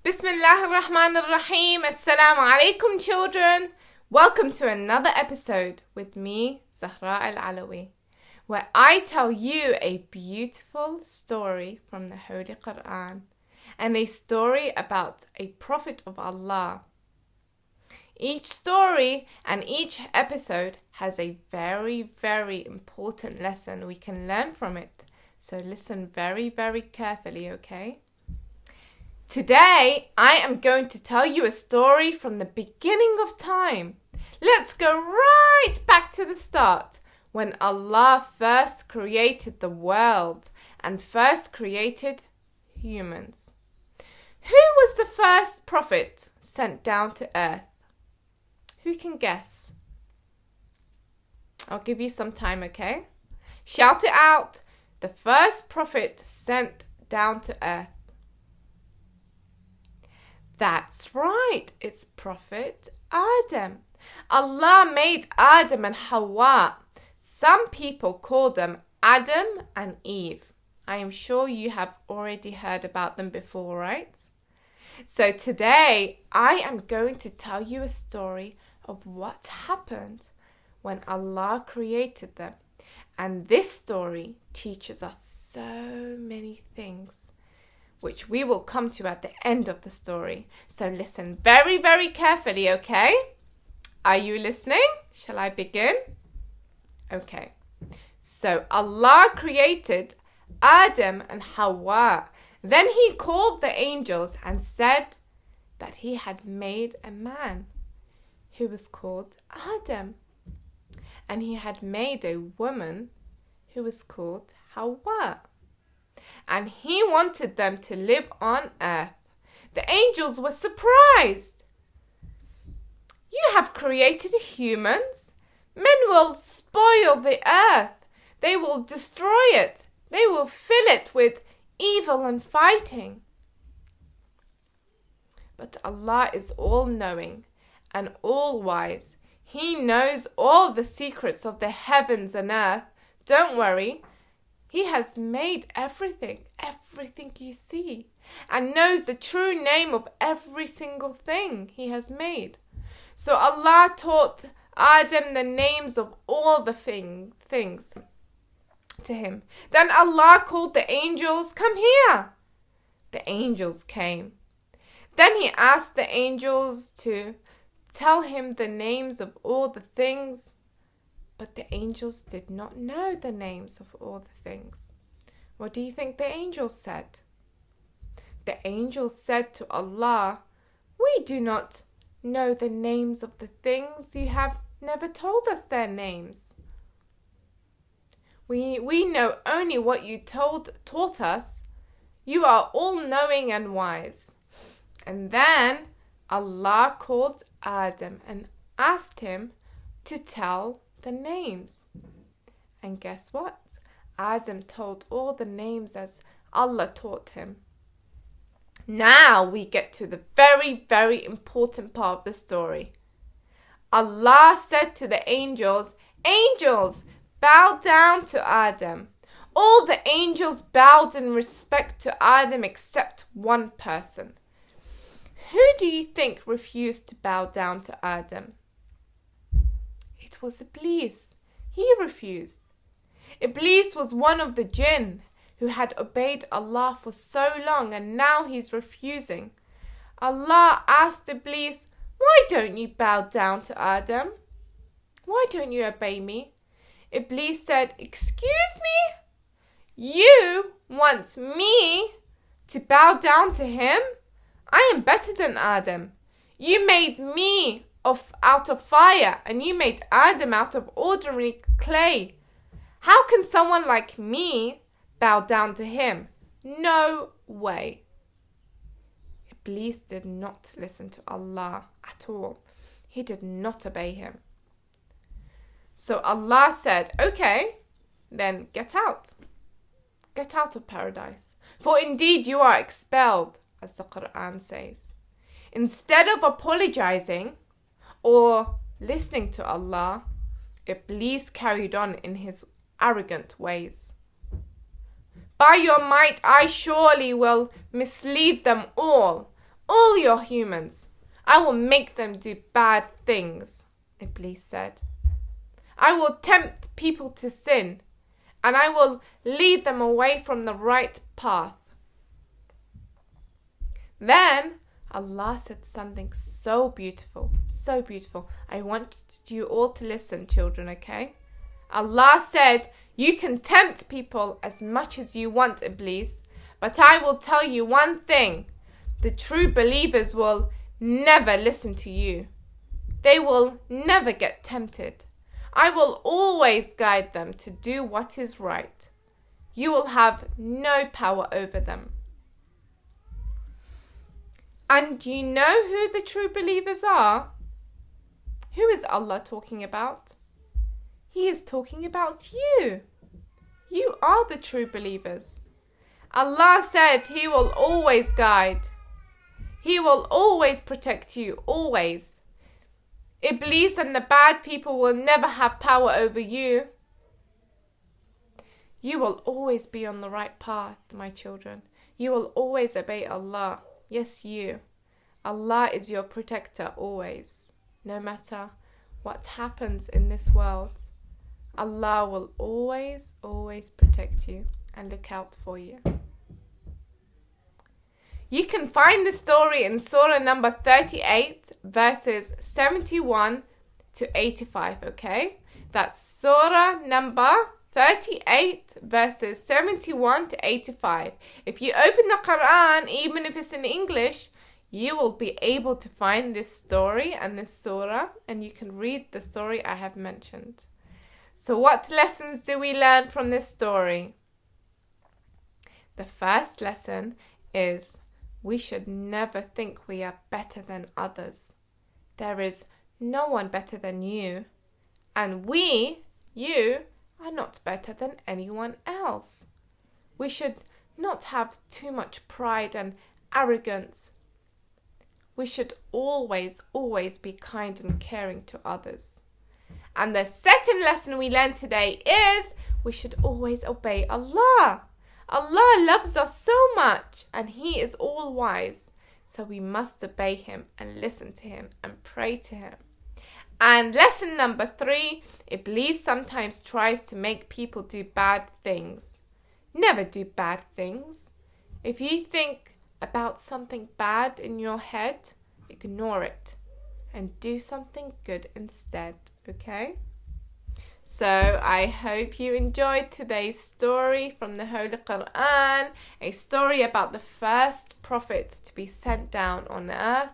Bismillah ar-Rahman ar-Rahim. Assalamu alaikum, children. Welcome to another episode with me, Zahra Al-Alawi, where I tell you a beautiful story from the Holy Quran and a story about a prophet of Allah. Each story and each episode has a very, very important lesson we can learn from it. So listen very, very carefully, okay? Today, I am going to tell you a story from the beginning of time. Let's go right back to the start, when Allah first created the world and first created humans. Who was the first prophet sent down to earth? Who can guess? I'll give you some time, okay? Shout it out. The first prophet sent down to earth. That's right, it's Prophet Adam. Allah made Adam and Hawa. Some people call them Adam and Eve. I am sure you have already heard about them before, right? So today I am going to tell you a story of what happened when Allah created them. And this story teaches us so many things, which we will come to at the end of the story. So listen very, very carefully, okay? Are you listening? Shall I begin? Okay. So Allah created Adam and Hawa. Then he called the angels and said that he had made a man who was called Adam. And he had made a woman who was called Hawa. And he wanted them to live on earth. The angels were surprised. You have created humans. Men will spoil the earth. They will destroy it. They will fill it with evil and fighting. But Allah is all-knowing and all-wise. He knows all the secrets of the heavens and earth. Don't worry. He has made everything you see, and knows the true name of every single thing he has made. So Allah taught Adam the names of all the things to him. Then Allah called the angels, "Come here." The angels came. Then he asked the angels to tell him the names of all the things. But the angels did not know the names of all the things. What do you think the angels said? The angels said to Allah, "We do not know the names of the things. You have never told us their names. We know only what you taught us. You are all-knowing and wise." And then Allah called Adam and asked him to tell the names. And guess what? Adam told all the names as Allah taught him. Now we get to the very, very important part of the story. Allah said to the angels, "Angels, bow down to Adam." All the angels bowed in respect to Adam except one person. Who do you think refused to bow down to Adam? It was Iblis. He refused. Iblis was one of the jinn who had obeyed Allah for so long, and now he's refusing. Allah asked Iblis, "Why don't you bow down to Adam? Why don't you obey me?" Iblis said, "Excuse me? You want me to bow down to him? I am better than Adam. You made me out of fire, and you made Adam out of ordinary clay. How can someone like me bow down to him? No way." Iblis did not listen to Allah at all. He did not obey him. So Allah said, "Okay, then get out. Get out of paradise. For indeed you are expelled," as the Quran says. Instead of apologizing or listening to Allah, Iblis carried on in his arrogant ways. "By your might, I surely will mislead them all. all your humans. I will make them do bad things, Iblis said. I will tempt people to sin, and I will lead them away from the right path. Then Allah said something so beautiful, so beautiful. I want you all to listen, children, okay? Allah said, you can tempt people as much as you want, Iblis, but I will tell you one thing. The true believers will never listen to you. They will never get tempted. I will always guide them to do what is right. You will have no power over them. And you know who the true believers are? Who is Allah talking about? He is talking about you. You are the true believers. Allah said He will always guide. He will always protect you, always. Iblis and the bad people will never have power over you. You will always be on the right path, my children. You will always obey Allah. Yes, you. Allah is your protector always. No matter what happens in this world, Allah will always, always protect you and look out for you. You can find the story in Surah number 38, verses 71 to 85, okay? That's Surah number 38, verses 71 to 85. If you open the Quran, even if it's in English, you will be able to find this story and this surah, and you can read the story I have mentioned. So what lessons do we learn from this story? The first lesson is we should never think we are better than others. There is no one better than you, and you, are not better than anyone else. We should not have too much pride and arrogance. We should always, always be kind and caring to others. And the second lesson we learned today is we should always obey Allah. Allah loves us so much, and He is all wise. So we must obey Him and listen to Him and pray to Him. And lesson number 3, Iblis sometimes tries to make people do bad things. Never do bad things. If you think about something bad in your head, ignore it and do something good instead, okay? So I hope you enjoyed today's story from the Holy Quran, a story about the first prophet to be sent down on earth,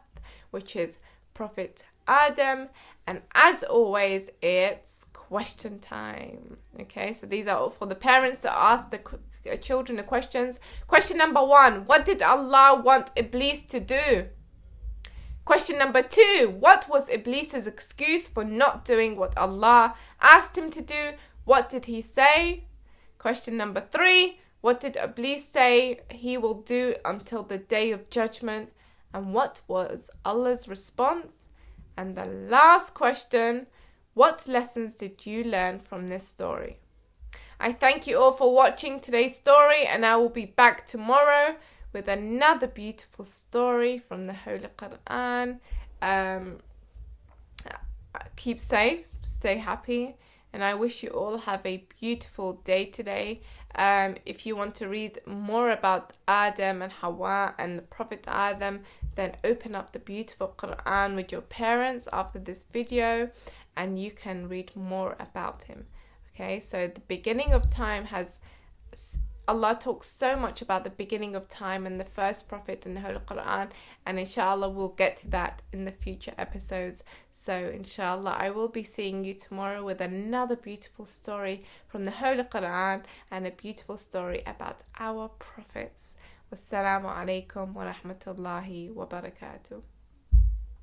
which is Prophet Adam. And as always, it's question time. Okay, so these are all for the parents to ask the children the questions. Question number 1, what did Allah want Iblis to do? Question number 2, what was Iblis's excuse for not doing what Allah asked him to do? What did he say? Question number 3, what did Iblis say he will do until the day of judgment? And what was Allah's response? And the last question, what lessons did you learn from this story? I thank you all for watching today's story, and I will be back tomorrow with another beautiful story from the Holy Quran. Keep safe, stay happy, and I wish you all have a beautiful day today. If you want to read more about Adam and Hawa and the Prophet Adam, then open up the beautiful Quran with your parents after this video, and you can read more about him. Okay, so the beginning of time Allah talks so much about the beginning of time and the first prophet in the Holy Quran, and inshallah we'll get to that in the future episodes. So inshallah I will be seeing you tomorrow with another beautiful story from the Holy Quran and a beautiful story about our prophets. Wassalamu alaikum wa rahmatullahi wa barakatuh.